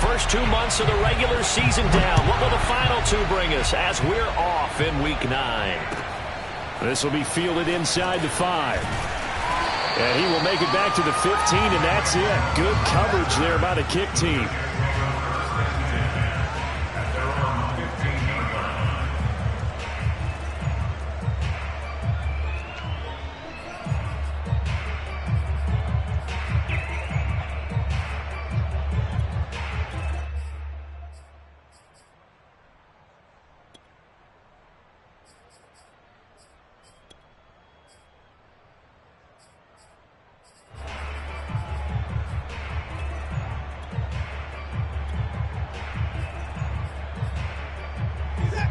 First 2 months of the regular season down. What will the final two bring us as we're off in Week 9? This will be fielded inside the 5. And he will make it back to the 15, and that's it. Good coverage there by the kick team.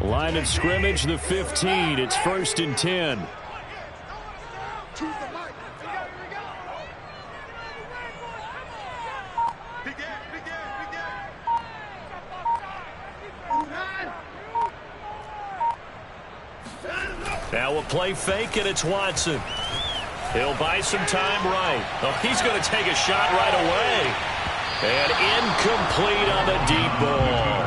Line of scrimmage, the 15. It's 1st and 10. Now a play fake, and it's Watson. He'll buy some time right. Oh, he's going to take a shot right away. And incomplete on the deep ball.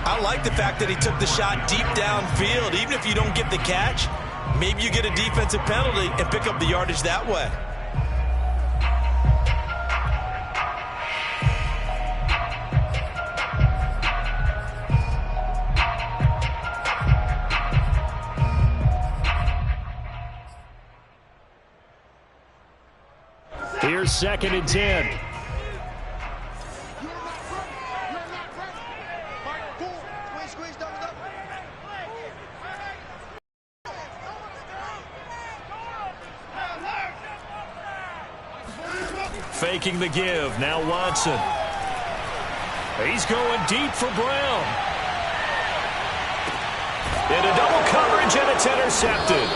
I like the fact that he took the shot deep downfield. Even if you don't get the catch, maybe you get a defensive penalty and pick up the yardage that way. Here's 2nd and 10. Faking the give. Now Watson. He's going deep for Brown. Into double coverage, and it's intercepted.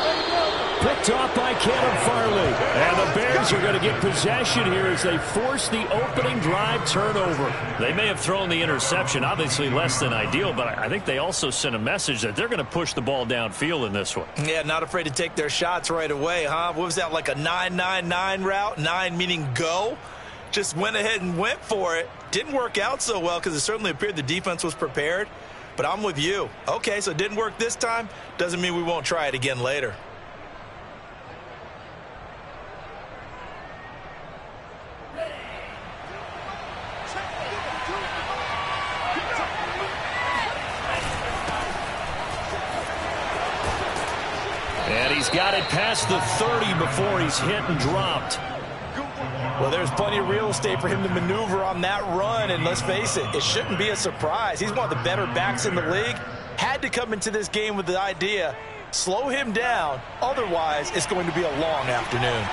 Picked off by Caleb Farley. And the Bears are going to get possession here as they force the opening drive turnover. They may have thrown the interception, obviously less than ideal, but I think they also sent a message that they're going to push the ball downfield in this one. Yeah, not afraid to take their shots right away, huh? What was that, like a 9-9-9 route? 9 meaning go? Just went ahead and went for it. Didn't work out so well because it certainly appeared the defense was prepared. But I'm with you. Okay, so it didn't work this time. Doesn't mean we won't try it again later. And he's got it past the 30 before he's hit and dropped. Well, there's plenty of real estate for him to maneuver on that run, and let's face it, it shouldn't be a surprise. He's one of the better backs in the league. Had to come into this game with the idea, slow him down, otherwise it's going to be a long afternoon.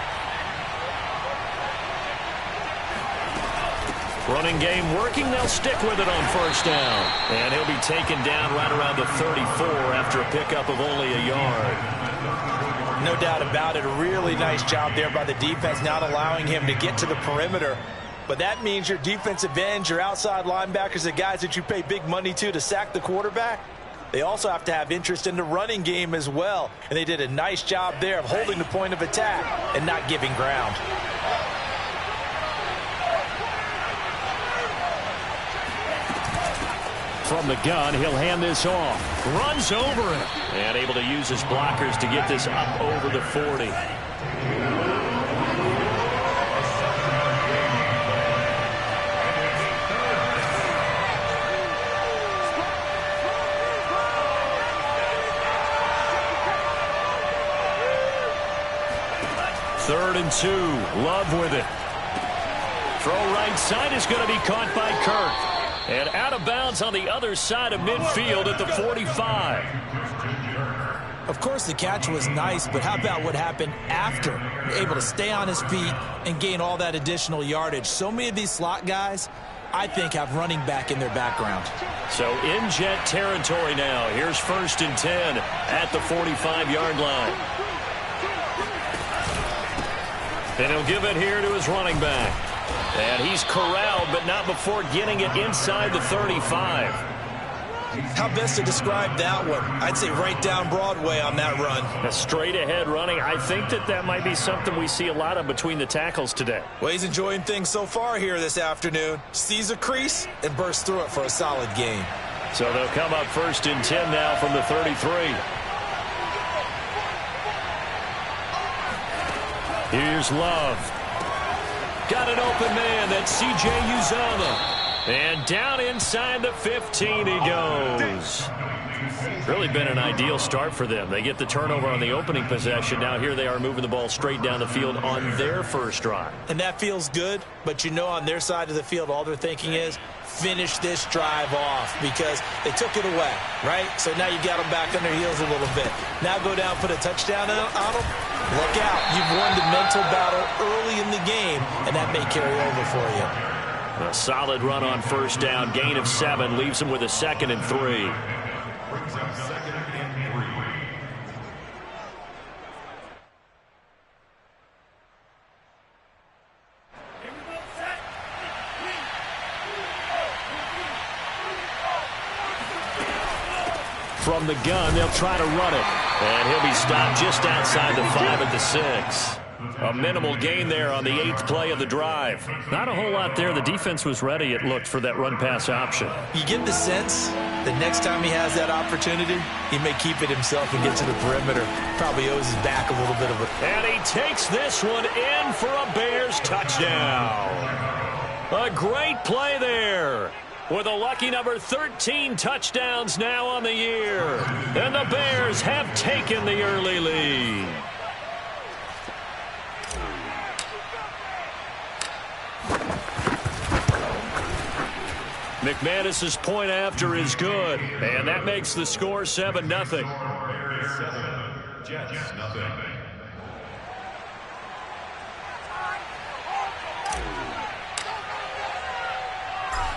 Running game working, they'll stick with it on 1st down. And he'll be taken down right around the 34 after a pickup of only a yard. No doubt about it. A really nice job there by the defense, not allowing him to get to the perimeter. But that means your defensive ends, your outside linebackers, the guys that you pay big money to sack the quarterback, they also have to have interest in the running game as well. And they did a nice job there of holding the point of attack and not giving ground. From the gun, he'll hand this off. Runs over it. And able to use his blockers to get this up over the 40. Third and 2. Love with it. Throw right side is going to be caught by Kirk. And out of bounds on the other side of midfield at the 45. Of course, the catch was nice, but how about what happened after? Able to stay on his feet and gain all that additional yardage. So many of these slot guys, I think, have running back in their background. So in jet territory now. Here's 1st and 10 at the 45-yard line. And he'll give it here to his running back. And he's corralled, but not before getting it inside the 35. How best to describe that one? I'd say right down Broadway on that run. A straight ahead running. I think that might be something we see a lot of between the tackles today. Well, he's enjoying things so far here this afternoon. Sees a crease and bursts through it for a solid gain. So they'll come up 1st and 10 now from the 33. Here's Love. Got an open man. That's C.J. Uzomah. And down inside the 15 he goes. Really been an ideal start for them. They get the turnover on the opening possession. Now here they are moving the ball straight down the field on their first drive. And that feels good, but you know on their side of the field all they're thinking is finish this drive off because they took it away, right? So now you got them back on their heels a little bit. Now go down, put a touchdown on them. Look out. You've won the mental battle early in the game, and that may carry over for you. A solid run on first down. Gain of 7 leaves them with a 2nd and 3. From the gun, they'll try to run it. And he'll be stopped just outside the 5 at the 6. A minimal gain there on the 8th play of the drive. Not a whole lot there. The defense was ready, it looked, for that run-pass option. You get the sense that next time he has that opportunity, he may keep it himself and get to the perimeter. Probably owes his back a little bit of it. And he takes this one in for a Bears touchdown. A great play there. With a lucky number 13 touchdowns now on the year. And the Bears have taken the early lead. McManus's point after is good, and that makes the score 7-0. Jets, nothing.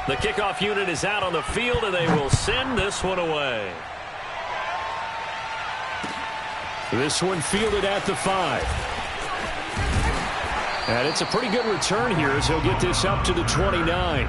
The kickoff unit is out on the field, and they will send this one away. This one fielded at the 5. And it's a pretty good return here as he'll get this up to the 29.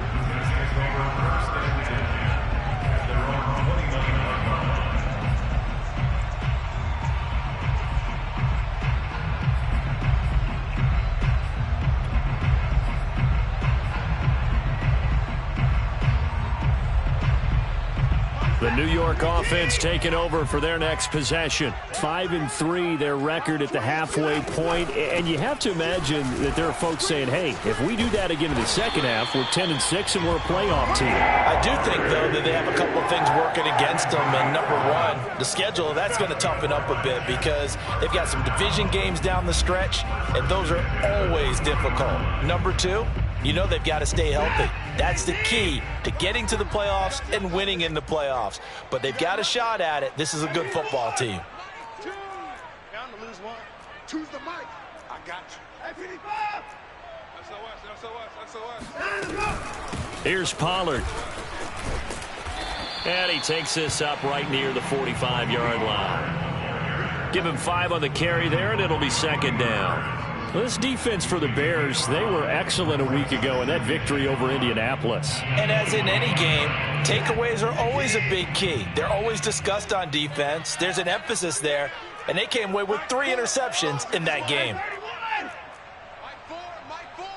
The New York offense taking over for their next possession. 5-3, their record at the halfway point. And you have to imagine that there are folks saying, hey, if we do that again in the second half, we're 10-6 and we're a playoff team. I do think, though, that they have a couple of things working against them. And number one, the schedule, that's going to toughen up a bit because they've got some division games down the stretch, and those are always difficult. Number two, you know they've got to stay healthy. That's the key to getting to the playoffs and winning in the playoffs. But they've got a shot at it. This is a good football team. Down to lose one. Choose the mic. I got you. F55. SOS. Here's Pollard. And he takes this up right near the 45-yard line. Give him 5 on the carry there, and it'll be 2nd down. Well, this defense for the Bears, they were excellent a week ago in that victory over Indianapolis. And as in any game, takeaways are always a big key. They're always discussed on defense. There's an emphasis there, and they came away with 3 interceptions in that game. Mike 4.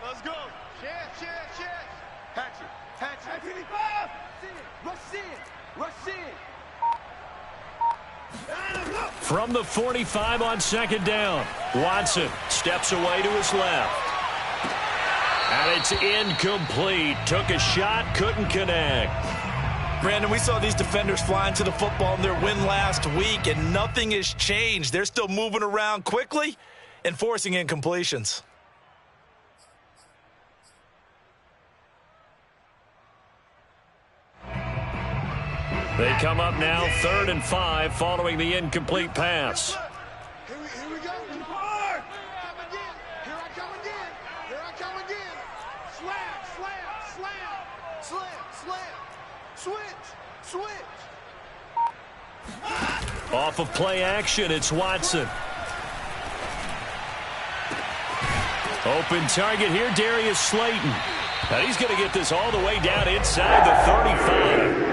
Let's go. Share. Hatchet. 55. Rush in. From the 45 on 2nd down, Watson steps away to his left. And it's incomplete. Took a shot, couldn't connect. Brandon, we saw these defenders flying to the football in their win last week, and nothing has changed. They're still moving around quickly and forcing incompletions. They come up now 3rd and 5 following the incomplete pass. Here we go. Here I come again. Slam. Switch. Off of play action, it's Watson. Open target here, Darius Slayton. And he's going to get this all the way down inside the 35.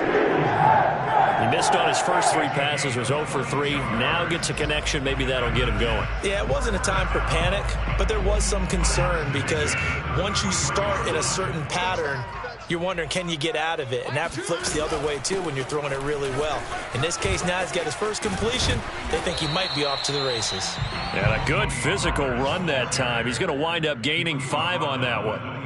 missed on his first 3 passes, was 0 for 3. Now gets a connection. Maybe that'll get him going. Yeah, it wasn't a time for panic, but there was some concern because once you start in a certain pattern, you're wondering, can you get out of it? And that flips the other way, too, when you're throwing it really well. In this case, now he's got his first completion. They think he might be off to the races. And a good physical run that time. He's going to wind up gaining 5 on that one.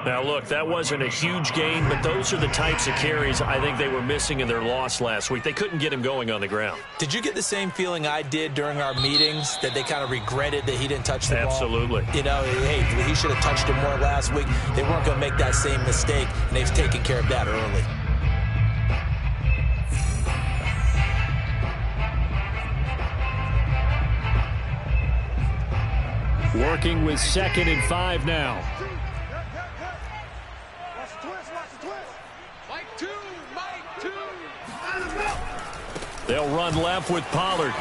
Now, look, that wasn't a huge gain, but those are the types of carries I think they were missing in their loss last week. They couldn't get him going on the ground. Did you get the same feeling I did during our meetings, that they kind of regretted that he didn't touch the ball? Absolutely. You know, hey, he should have touched it more last week. They weren't going to make that same mistake, and they've taken care of that early. Working with 2nd and 5 now. They'll run left with Pollard.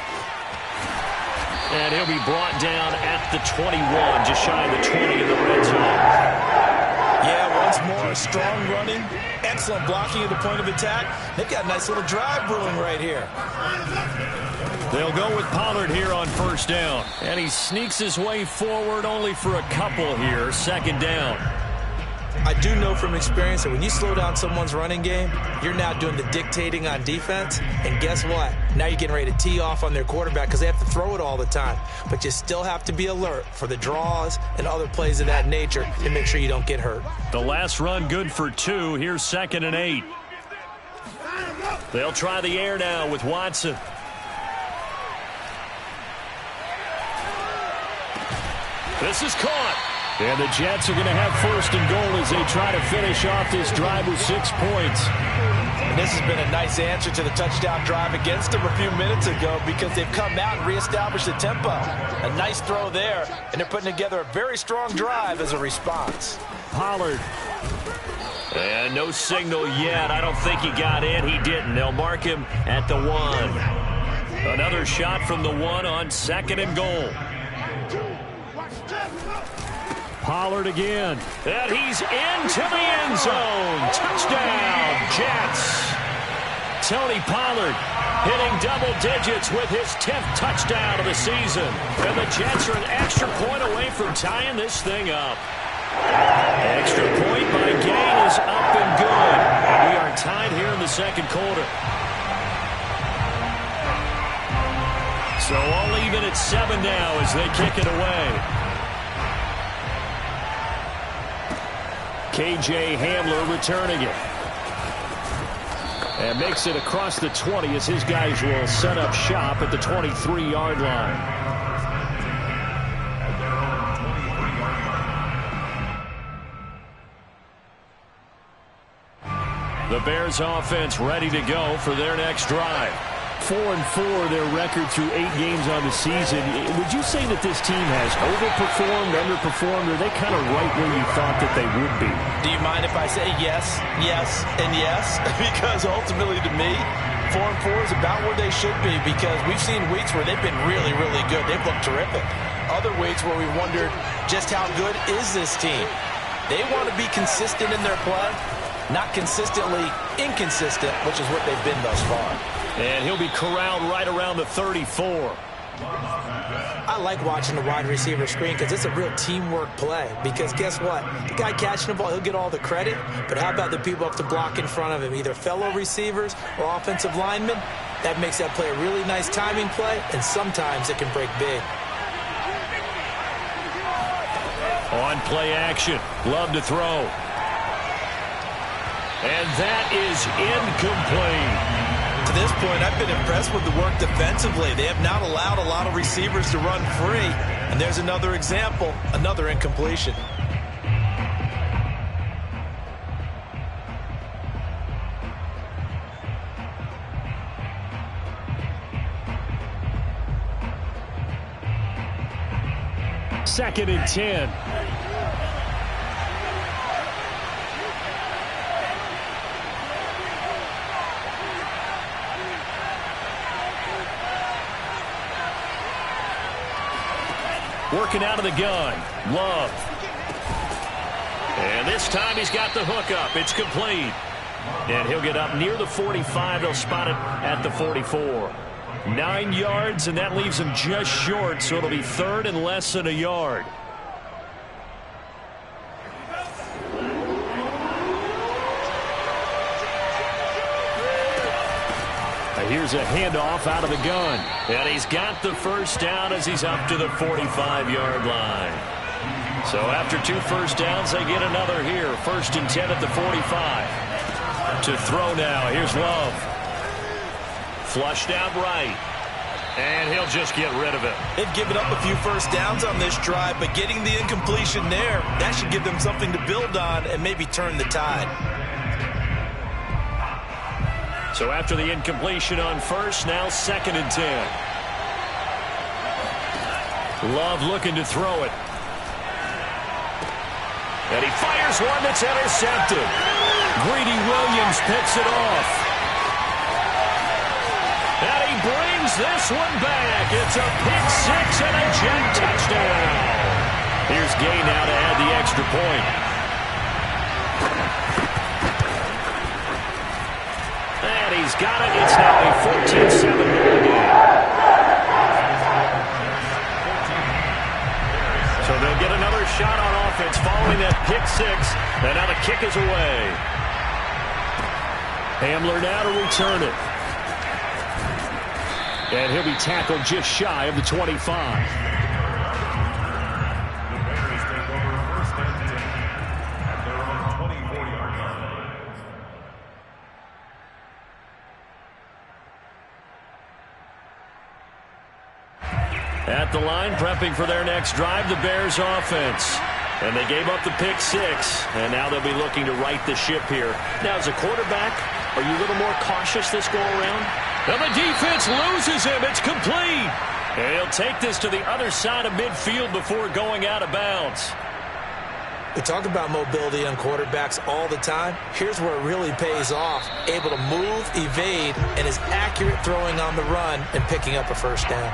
And he'll be brought down at the 21, just shy of the 20 in the red zone. Yeah, once more, strong running, excellent blocking at the point of attack. They've got a nice little drive brewing right here. They'll go with Pollard here on 1st down. And he sneaks his way forward only for a couple here, 2nd down. I do know from experience that when you slow down someone's running game, you're now doing the dictating on defense. And guess what? Now you're getting ready to tee off on their quarterback because they have to throw it all the time. But you still have to be alert for the draws and other plays of that nature to make sure you don't get hurt. The last run good for 2. Here's 2nd and 8. They'll try the air now with Watson. This is caught. And the Jets are going to have 1st and goal as they try to finish off this drive with 6 points. And this has been a nice answer to the touchdown drive against them a few minutes ago because they've come out and reestablished the tempo. A nice throw there, and they're putting together a very strong drive as a response. Pollard. And no signal yet. I don't think he got in. He didn't. They'll mark him at the 1. Another shot from the 1 on 2nd and goal. Pollard again. And he's into the end zone. Touchdown, Jets. Tony Pollard hitting double digits with his 10th touchdown of the season. And the Jets are an extra point away from tying this thing up. Extra point by Gain is up and good. And we are tied here in the 2nd quarter. So all even at 7 now as they kick it away. K.J. Hamler returning it. And makes it across the 20 as his guys will set up shop at the 23-yard line. The Bears offense ready to go for their next drive. 4-4 their record through 8 games on the season. Would you say that this team has overperformed, underperformed, or are they kind of right where you thought that they would be? Do you mind if I say yes, yes, and yes? Because ultimately to me, 4-4 is about where they should be because we've seen weeks where they've been really, really good. They've looked terrific. Other weeks where we wondered just how good is this team. They want to be consistent in their play, not consistently inconsistent, which is what they've been thus far. And he'll be corralled right around the 34. I like watching the wide receiver screen because it's a real teamwork play. Because guess what? The guy catching the ball, he'll get all the credit. But how about the people up to block in front of him, either fellow receivers or offensive linemen? That makes that play a really nice timing play, and sometimes it can break big. On play action. Love to throw. And that is incomplete. To this point, I've been impressed with the work defensively. They have not allowed a lot of receivers to run free. And there's another example, another incompletion. Second and 10. Working out of the gun. Love. And this time he's got the hook up. It's complete. And he'll get up near the 45. They'll spot it at the 44. 9 yards, and that leaves him just short, so it'll be third and less than a yard. Here's a handoff out of the gun. And he's got the first down as he's up to the 45-yard line. So after 2 first downs, they get another here. 1st and 10 at the 45. To throw now. Here's Love. Flushed out right. And he'll just get rid of it. They've given up a few first downs on this drive, but getting the incompletion there, that should give them something to build on and maybe turn the tide. So after the incompletion on first, now 2nd and 10. Love looking to throw it. And he fires one that's intercepted. Greedy Williams picks it off. And he brings this one back. It's a pick six and a jet touchdown. Here's Gay now to add the extra point. And he's got it. It's now a 14-7 ball game. So they'll get another shot on offense following that pick six. And now the kick is away. Hamler now to return it. And he'll be tackled just shy of the 25. At the line, prepping for their next drive, the Bears offense. And they gave up the pick six, and now they'll be looking to right the ship here. Now, as a quarterback, are you a little more cautious this go-around? Now the defense loses him. It's complete. And he'll take this to the other side of midfield before going out of bounds. We talk about mobility on quarterbacks all the time. Here's where it really pays off. Able to move, evade, and is accurate throwing on the run and picking up a first down.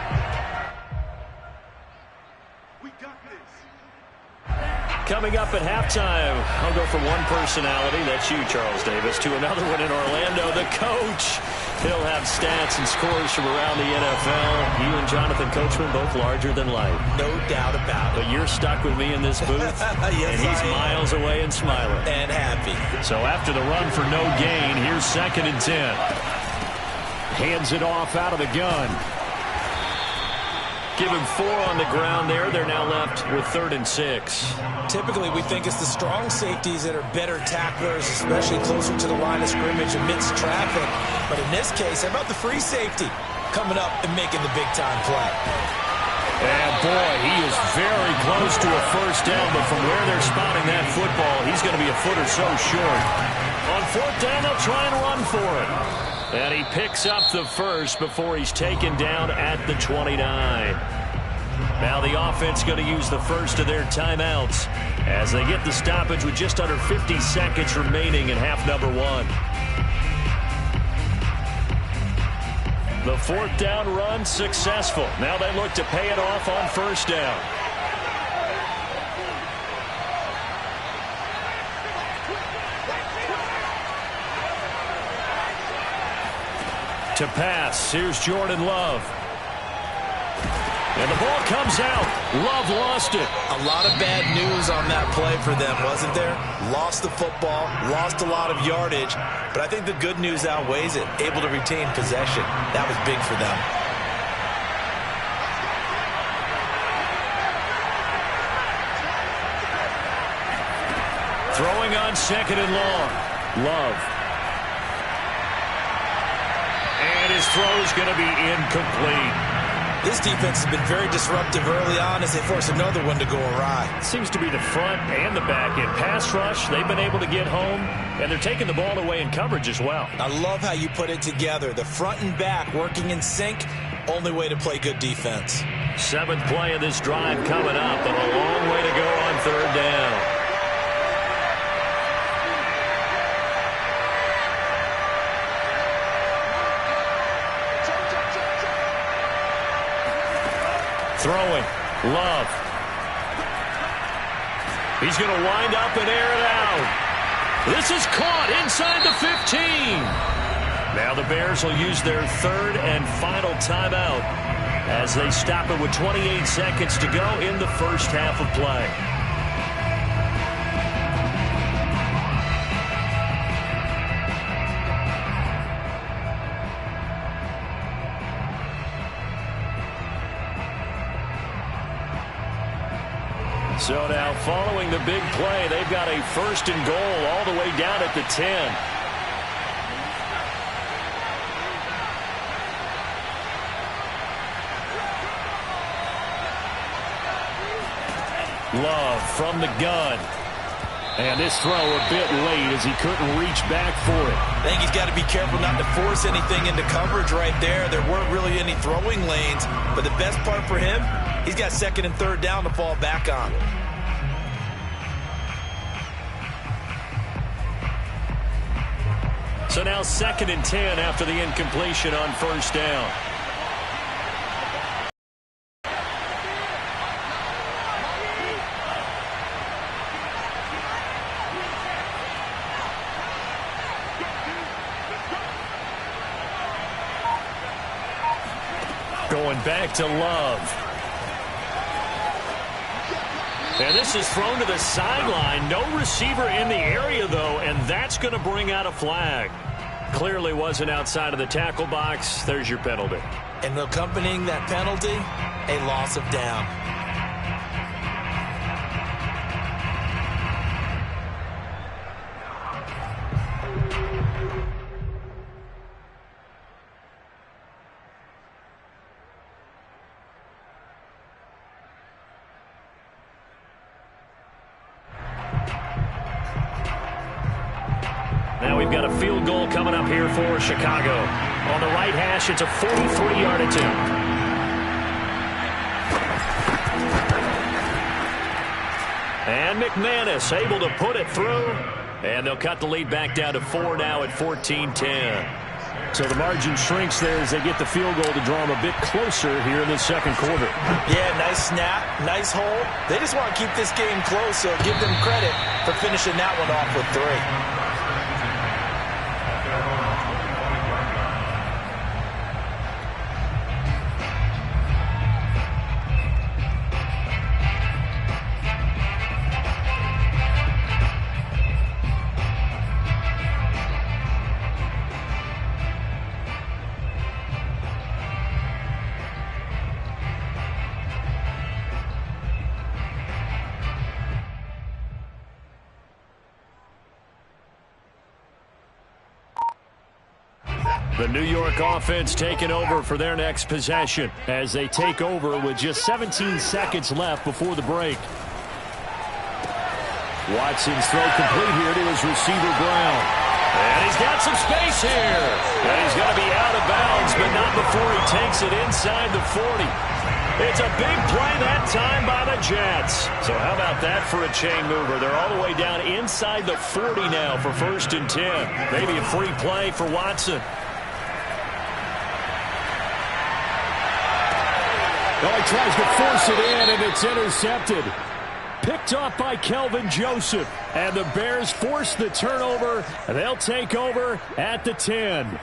Coming up at halftime, I'll go from one personality, that's you, Charles Davis, to another one in Orlando, the coach. He'll have stats and scores from around the NFL. You and Jonathan Coachman, both larger than life. No doubt about it. But you're stuck with me in this booth, yes, and he's miles away and smiling. And happy. So after the run for no gain, here's 2nd and 10. Hands it off out of the gun. Give him 4 on the ground there. They're now left with 3rd and 6. Typically, we think it's the strong safeties that are better tacklers, especially closer to the line of scrimmage amidst traffic. But in this case, how about the free safety coming up and making the big-time play? And, boy, he is very close to a first down, but from where they're spotting that football, he's going to be a foot or so short. On 4th down, they'll try and run for it. And he picks up the first before he's taken down at the 29. Now the offense going to use the first of their timeouts as they get the stoppage with just under 50 seconds remaining in half number 1. The 4th down run successful. Now they look to pay it off on 1st down. To pass, here's Jordan Love. And the ball comes out. Love lost it. A lot of bad news on that play for them, wasn't there? Lost the football, lost a lot of yardage, but I think the good news outweighs it. Able to retain possession. That was big for them. Throwing on 2nd and long. Love. And his throw is going to be incomplete. This defense has been very disruptive early on as they force another one to go awry. Seems to be the front and the back end. Pass rush, they've been able to get home, and they're taking the ball away in coverage as well. I love how you put it together. The front and back working in sync, only way to play good defense. 7th play of this drive coming up, and a long way to go on 3rd down. Throwing. Love. He's going to wind up and air it out. This is caught inside the 15. Now the Bears will use their third and final timeout as they stop it with 28 seconds to go in the first half of play. So now following the big play, they've got a first and goal all the way down at the 10. Love from the gun. And this throw a bit late as he couldn't reach back for it. I think he's got to be careful not to force anything into coverage right there. There weren't really any throwing lanes, but the best part for him, he's got second and third down to fall back on. So now 2nd and 10 after the incompletion on first down. Going back to Love. And this is thrown to the sideline. No receiver in the area, though, and that's going to bring out a flag. Clearly wasn't outside of the tackle box. There's your penalty. And accompanying that penalty, a loss of down. Now we've got a field goal coming up here for Chicago. On the right hash, it's a 43-yard attempt. And McManus able to put it through. And they'll cut the lead back down to 4 now at 14-10. So the margin shrinks there as they get the field goal to draw them a bit closer here in the second quarter. Yeah, nice snap, nice hole. They just want to keep this game close, so give them credit for finishing that one off with 3. The New York offense taking over for their next possession as they take over with just 17 seconds left before the break. Watson's throw complete here to his receiver Brown. And he's got some space here. And he's going to be out of bounds, but not before he takes it inside the 40. It's a big play that time by the Jets. So how about that for a chain mover? They're all the way down inside the 40 now for 1st and 10. Maybe a free play for Watson. Oh, he tries to force it in, and it's intercepted. Picked off by Kelvin Joseph. And the Bears force the turnover, and they'll take over at the 10.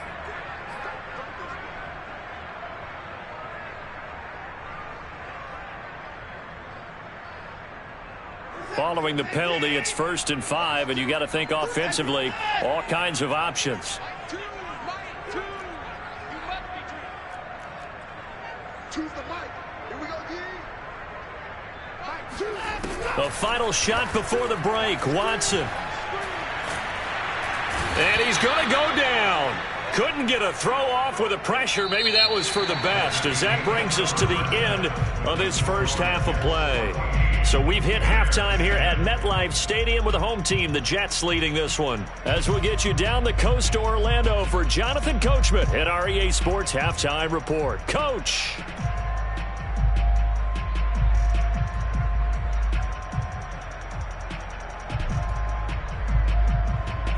Following the penalty, it's 1st and 5, and you got to think offensively, all kinds of options. The final shot before the break, Watson. And he's going to go down. Couldn't get a throw off with the pressure. Maybe that was for the best, as that brings us to the end of this first half of play. So we've hit halftime here at MetLife Stadium with the home team, the Jets, leading this one. As we'll get you down the coast to Orlando for Jonathan Coachman at our EA Sports Halftime Report. Coach.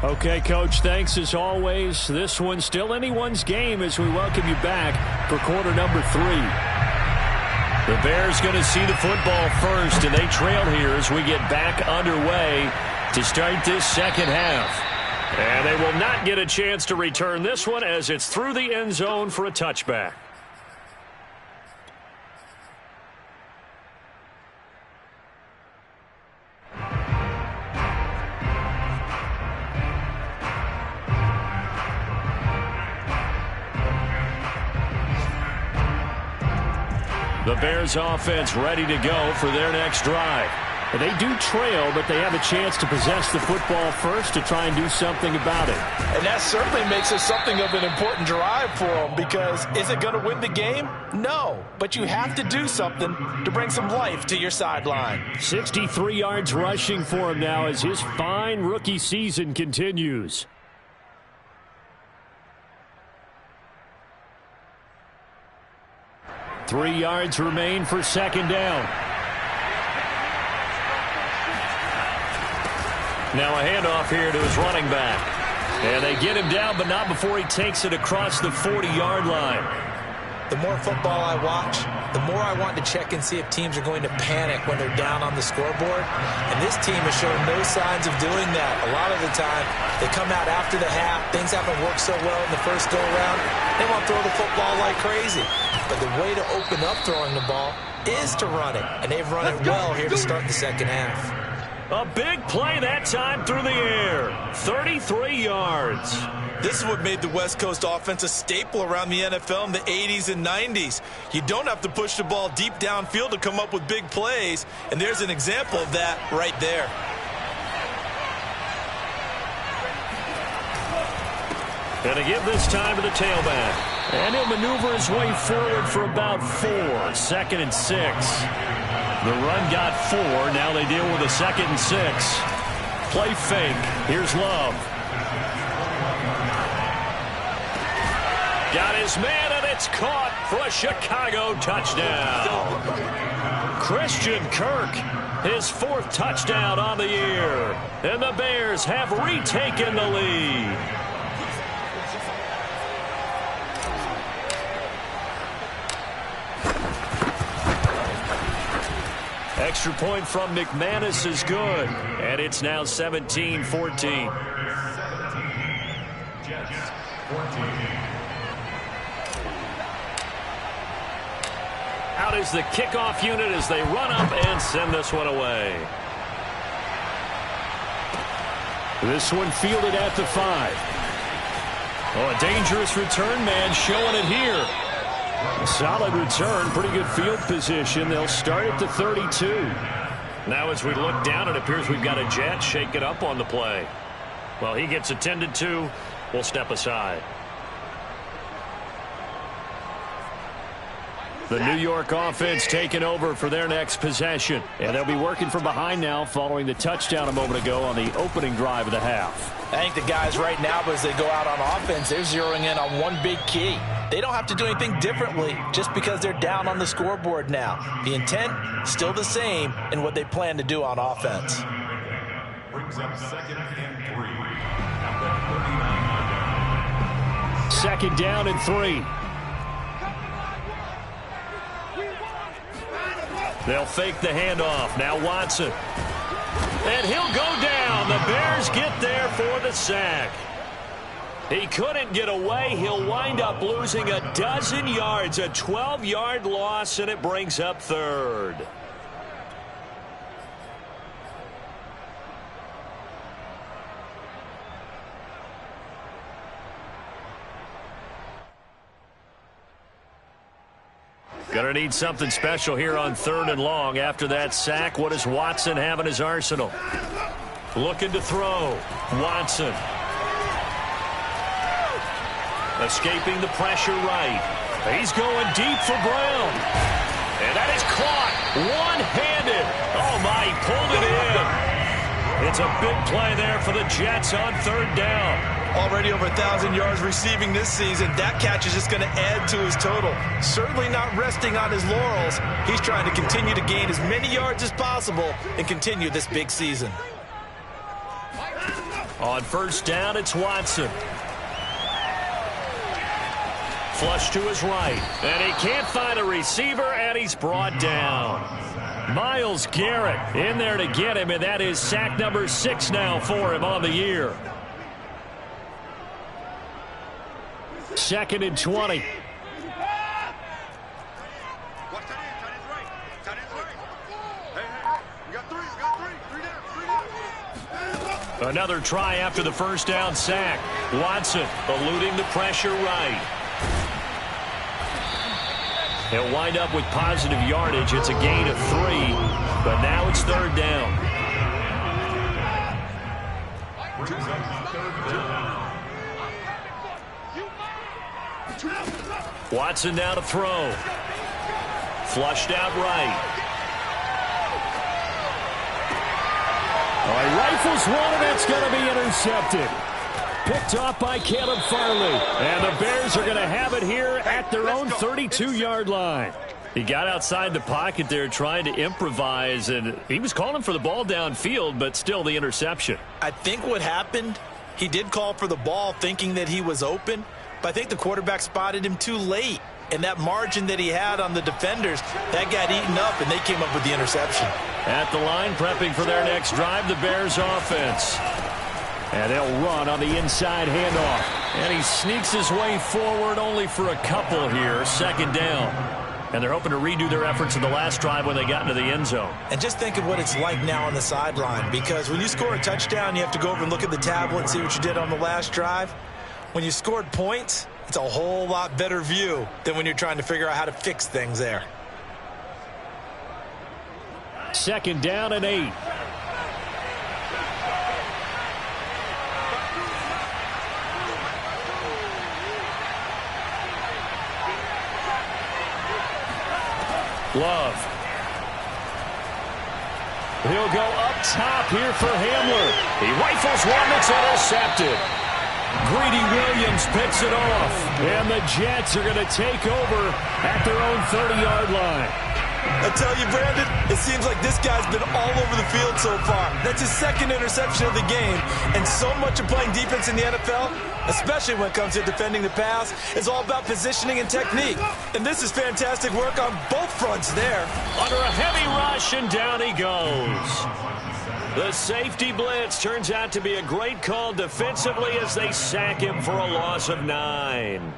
Okay, Coach, thanks as always. This one's still anyone's game as we welcome you back for quarter number 3. The Bears going to see the football first, and they trail here as we get back underway to start this second half. And they will not get a chance to return this one as it's through the end zone for a touchback. The Bears offense ready to go for their next drive. They do trail, but they have a chance to possess the football first to try and do something about it. And that certainly makes it something of an important drive for them, because is it going to win the game? No, but you have to do something to bring some life to your sideline. 63 yards rushing for him now as his fine rookie season continues. Three yards remain for second down. Now a handoff here to his running back. And they get him down, but not before he takes it across the 40-yard line. The more football I watch, the more I want to check and see if teams are going to panic when they're down on the scoreboard. And this team has shown no signs of doing that. A lot of the time, they come out after the half. Things haven't worked so well in the first go-around. They want to throw the football like crazy. But the way to open up throwing the ball is to run it. And they've run it well here to start the second half. A big play that time through the air. 33 yards. This is what made the West Coast offense a staple around the NFL in the 80s and 90s. You don't have to push the ball deep downfield to come up with big plays, and there's an example of that right there. Going to give this time to the tailback. And he'll maneuver his way forward for about 4. 2nd and 6. The run got 4. Now they deal with a 2nd and 6. Play fake. Here's Love. Got his man, and it's caught for a Chicago touchdown. Christian Kirk, his 4th touchdown on the year. And the Bears have retaken the lead. Extra point from McManus is good, and it's now 17-14. Out is the kickoff unit as they run up and send this one away. This one fielded at the 5. Oh, a dangerous return man showing it here. A solid return, pretty good field position. They'll start at the 32. Now as we look down, it appears we've got a Jet shake it up on the play. Well, he gets attended to. We'll step aside. The New York offense taking over for their next possession. And they'll be working from behind now following the touchdown a moment ago on the opening drive of the half. I think the guys right now, as they go out on offense, they're zeroing in on one big key. They don't have to do anything differently just because they're down on the scoreboard now. The intent, still the same in what they plan to do on offense. Brings up 2nd and 3. 2nd down and 3. They'll fake the handoff. Now Watson. And he'll go down. The Bears get there for the sack. He couldn't get away. He'll wind up losing a dozen yards. A 12-yard loss, and it brings up 3rd. Gonna need something special here on 3rd and long. After that sack, what does Watson have in his arsenal? Looking to throw. Watson. Escaping the pressure right. He's going deep for Brown. And that is caught. One-handed. Oh, my, he pulled it in. It's a big play there for the Jets on 3rd down. Already over 1,000 yards receiving this season. That catch is just going to add to his total. Certainly not resting on his laurels. He's trying to continue to gain as many yards as possible and continue this big season. On 1st down, it's Watson. Flush to his right. And he can't find a receiver, and he's brought down. Myles Garrett in there to get him, and that is sack number 6 now for him on the year. 2nd and 20. Another try after the first down sack. Watson eluding the pressure right. He'll wind up with positive yardage. It's a gain of 3, but now it's 3rd down. Watson now to throw. Flushed out right. He rifles one, and that's going to be intercepted. Picked off by Caleb Farley. And the Bears are going to have it here at their own 32-yard line. He got outside the pocket there trying to improvise, and he was calling for the ball downfield, but still the interception. I think what happened, he did call for the ball thinking that he was open, but I think the quarterback spotted him too late. And that margin that he had on the defenders, that got eaten up, and they came up with the interception. At the line, prepping for their next drive, the Bears offense. And they'll run on the inside handoff. And he sneaks his way forward only for a couple here. 2nd down. And they're hoping to redo their efforts in the last drive when they got into the end zone. And just think of what it's like now on the sideline, because when you score a touchdown, you have to go over and look at the tablet and see what you did on the last drive. When you scored points, it's a whole lot better view than when you're trying to figure out how to fix things there. 2nd down and 8. Love. He'll go up top here for Hamler. He rifles one that's intercepted. Greedy Williams picks it off. And the Jets are going to take over at their own 30-yard line. I tell you, Brandon, it seems like this guy's been all over the field so far. That's his 2nd interception of the game. And so much of playing defense in the NFL, especially when it comes to defending the pass, is all about positioning and technique. And this is fantastic work on both fronts there. Under a heavy rush, and down he goes. The safety blitz turns out to be a great call defensively as they sack him for a loss of 9.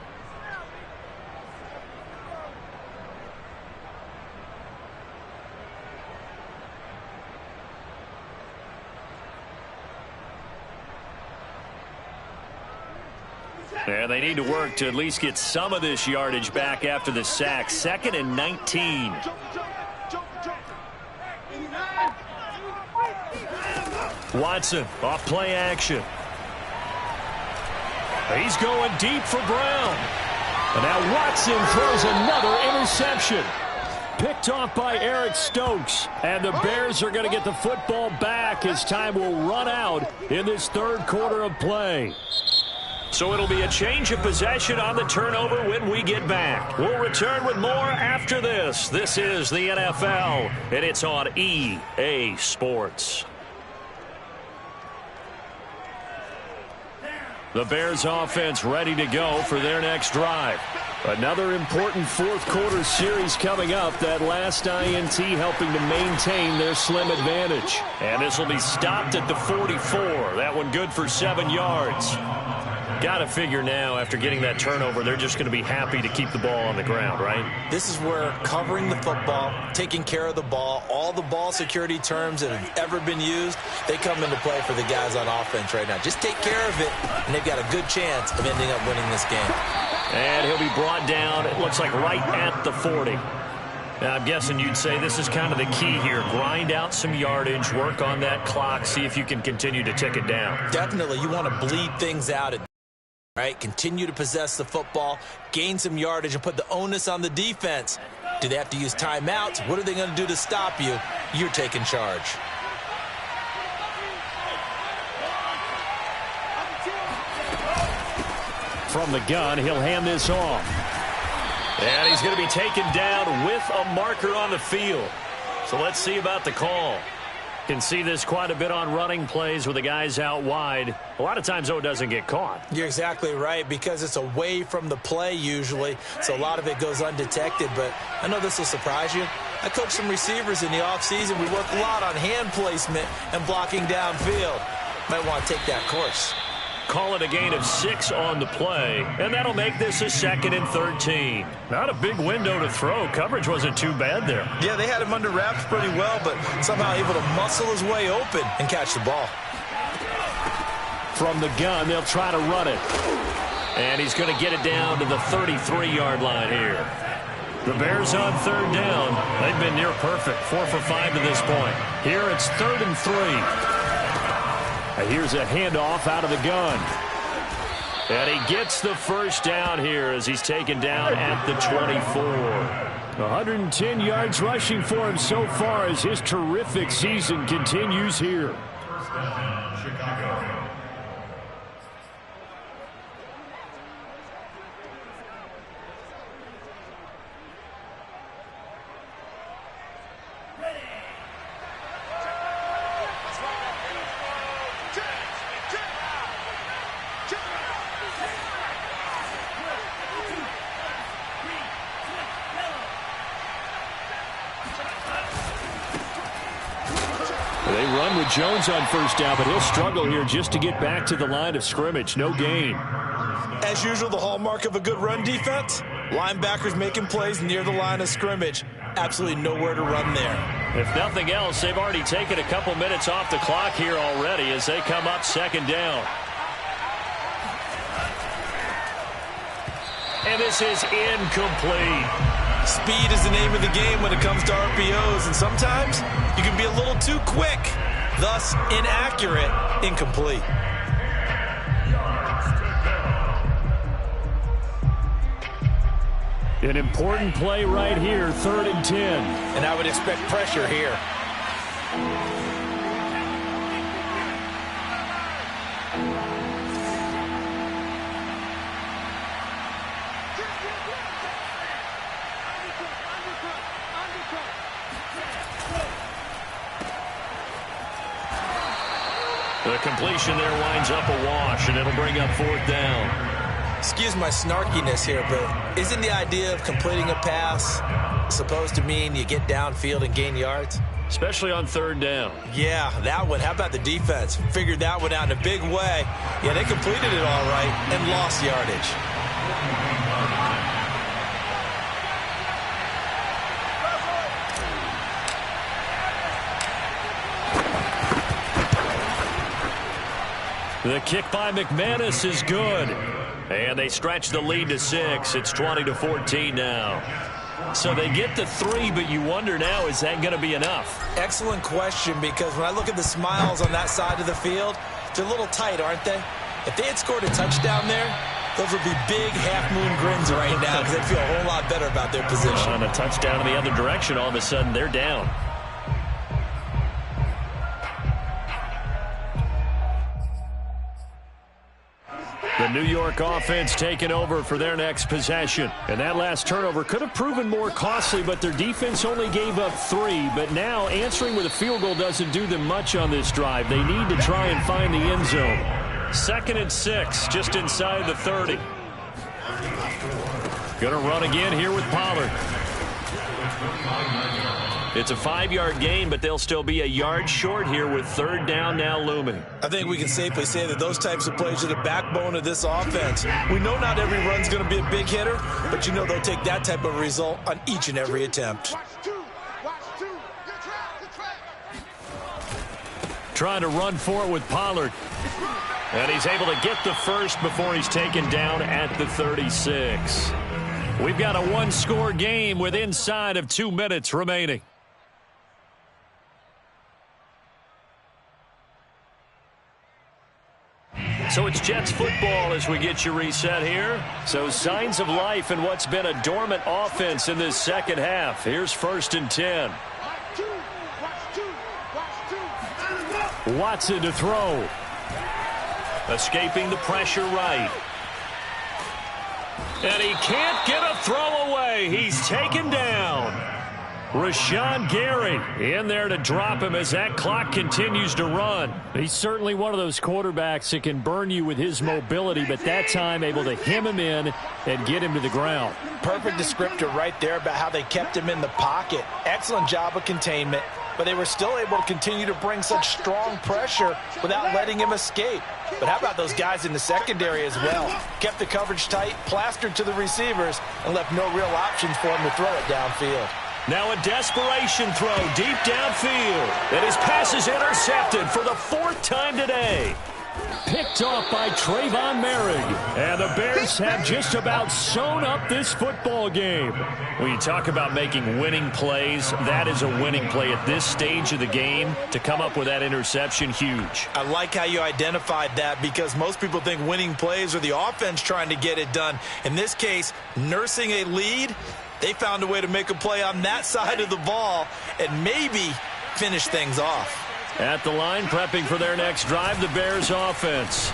And they need to work to at least get some of this yardage back after the sack. 2nd and 19. Watson off play action. He's going deep for Brown. And now Watson throws another interception. Picked off by Eric Stokes. And the Bears are going to get the football back as time will run out in this 3rd quarter of play. So it'll be a change of possession on the turnover when we get back. We'll return with more after this. This is the NFL, and it's on EA Sports. The Bears offense ready to go for their next drive. Another important 4th quarter series coming up. That last INT helping to maintain their slim advantage. And this will be stopped at the 44. That one good for 7 yards. Got to figure now, after getting that turnover, they're just going to be happy to keep the ball on the ground, right? This is where covering the football, taking care of the ball, all the ball security terms that have ever been used, they come into play for the guys on offense right now. Just take care of it, and they've got a good chance of ending up winning this game. And he'll be brought down, it looks like right at the 40. Now, I'm guessing you'd say this is kind of the key here. Grind out some yardage, work on that clock, see if you can continue to tick it down. Definitely. You want to bleed things out. Right, continue to possess the football, gain some yardage, and put the onus on the defense. Do they have to use timeouts? What are they going to do to stop you? You're taking charge. From the gun, he'll hand this off. And he's going to be taken down with a marker on the field. So let's see about the call. Can see this quite a bit on running plays with the guys out wide. A lot of times, though, it doesn't get caught. You're exactly right, because it's away from the play usually, so a lot of it goes undetected. But I know this will surprise you. I coach some receivers in the offseason. We work a lot on hand placement and blocking downfield. Might want to take that course. Call it a gain of 6 on the play, and that'll make this a 2nd and 13. Not a big window to throw. Coverage wasn't too bad there. Yeah, they had him under wraps pretty well, but somehow able to muscle his way open and catch the ball. From the gun, they'll try to run it. And he's going to get it down to the 33-yard line here. The Bears on 3rd down. They've been near perfect, 4 for 5 to this point. Here it's 3rd and 3. Here's a handoff out of the gun. And he gets the first down here as he's taken down at the 24. 110 yards rushing for him so far as his terrific season continues here. Chicago. They run with Jones on 1st down, but he'll struggle here just to get back to the line of scrimmage. No gain. As usual, the hallmark of a good run defense, linebackers making plays near the line of scrimmage. Absolutely nowhere to run there. If nothing else, they've already taken a couple minutes off the clock here already as they come up 2nd down. And this is incomplete. Speed is the name of the game when it comes to RPOs, and sometimes you can be a little too quick, thus inaccurate, incomplete. An important play right here, 3rd and 10. And I would expect pressure here. The completion there winds up a wash, and it'll bring up 4th down. Excuse my snarkiness here, but isn't the idea of completing a pass supposed to mean you get downfield and gain yards? Especially on 3rd down. Yeah, that one. How about the defense? Figured that one out in a big way. Yeah, they completed it all right and lost yardage. The kick by McManus is good. And they stretch the lead to 6. It's 20-14 now. So they get the 3, but you wonder now, is that going to be enough? Excellent question, because when I look at the smiles on that side of the field, they're a little tight, aren't they? If they had scored a touchdown there, those would be big half-moon grins right now because they'd feel a whole lot better about their position. On a touchdown in the other direction, all of a sudden they're down. The New York offense taking over for their next possession. And that last turnover could have proven more costly, but their defense only gave up 3. But now answering with a field goal doesn't do them much on this drive. They need to try and find the end zone. 2nd and 6, just inside the 30. Going to run again here with Pollard. It's a 5-yard gain, but they'll still be a yard short here with 3rd down now looming. I think we can safely say that those types of plays are the backbone of this offense. We know not every run's going to be a big hitter, but you know they'll take that type of result on each and every attempt. Trying to run for it with Pollard. And he's able to get the first before he's taken down at the 36. We've got a 1-score game with inside of 2 minutes remaining. So it's Jets football as we get you reset here. So signs of life in what's been a dormant offense in this second half. Here's 1st and 10. Watson to throw. Escaping the pressure right. And he can't get a throw away. He's taken down. Rashawn Gary in there to drop him as that clock continues to run. He's certainly one of those quarterbacks that can burn you with his mobility, but that time able to hem him in and get him to the ground. Perfect descriptor right there about how they kept him in the pocket. Excellent job of containment, but they were still able to continue to bring such strong pressure without letting him escape. But how about those guys in the secondary as well? Kept the coverage tight, plastered to the receivers, and left no real options for him to throw it downfield. Now a desperation throw deep downfield. And his pass is intercepted for the 4th time today. Picked off by Trayvon Merrick. And the Bears have just about sewn up this football game. When you talk about making winning plays, that is a winning play at this stage of the game. To come up with that interception, huge. I like how you identified that, because most people think winning plays are the offense trying to get it done. In this case, nursing a lead, they found a way to make a play on that side of the ball and maybe finish things off. At the line, prepping for their next drive, the Bears offense.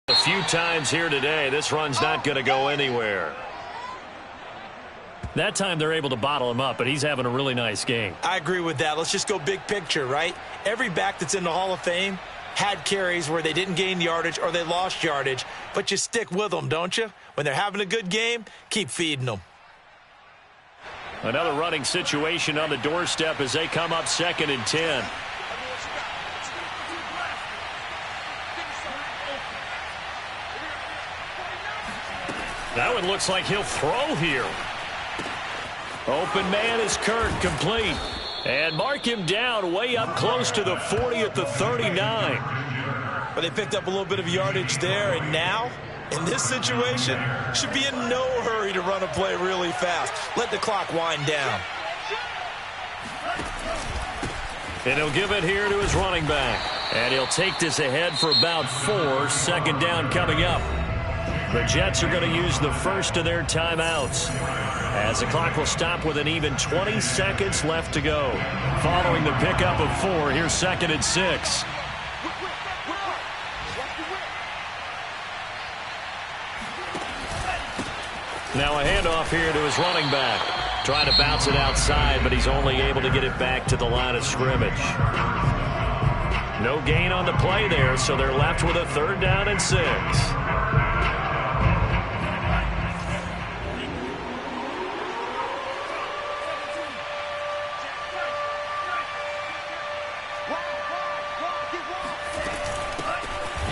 A few times here today, this run's not going to go anywhere. That time they're able to bottle him up, but he's having a really nice game. I agree with that. Let's just go big picture, right? Every back that's in the Hall of Fame had carries where they didn't gain yardage or they lost yardage, but you stick with them, don't you? When they're having a good game, keep feeding them. Another running situation on the doorstep as they come up 2nd and 10. That one looks like he'll throw here. Open man is Kirk, complete. And mark him down way up close to the 40 at the 39. But they picked up a little bit of yardage there, and now, in this situation, should be in no hurry to run a play really fast. Let the clock wind down. And he'll give it here to his running back. And he'll take this ahead for about 4. 2nd down coming up. The Jets are going to use the first of their timeouts, as the clock will stop with an even 20 seconds left to go. Following the pickup of 4, here's 2nd and 6. Now a handoff here to his running back. Trying to bounce it outside, but he's only able to get it back to the line of scrimmage. No gain on the play there, so they're left with a 3rd down and 6.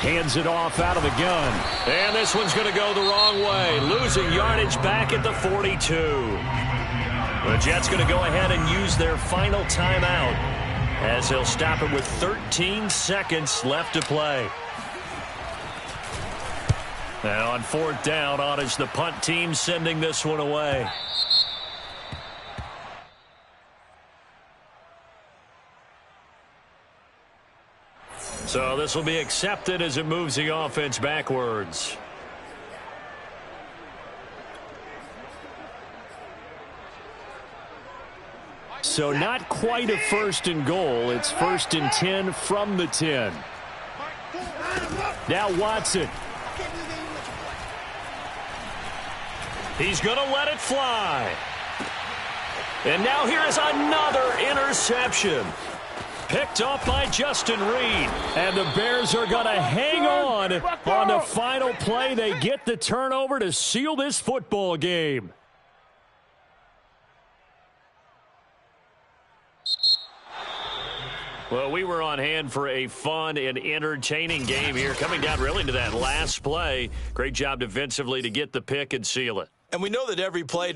Hands it off out of the gun. And this one's going to go the wrong way. Losing yardage back at the 42. The Jets going to go ahead and use their final timeout, as they'll stop it with 13 seconds left to play. Now on 4th down, on is the punt team sending this one away. So this will be accepted as it moves the offense backwards. So not quite a 1st and goal. It's 1st and 10 from the 10. Now Watson. He's going to let it fly. And now here is another interception. Picked off by Justin Reed. And the Bears are going to hang on the final play. They get the turnover to seal this football game. Well, we were on hand for a fun and entertaining game here. Coming down really to that last play. Great job defensively to get the pick and seal it. And we know that every play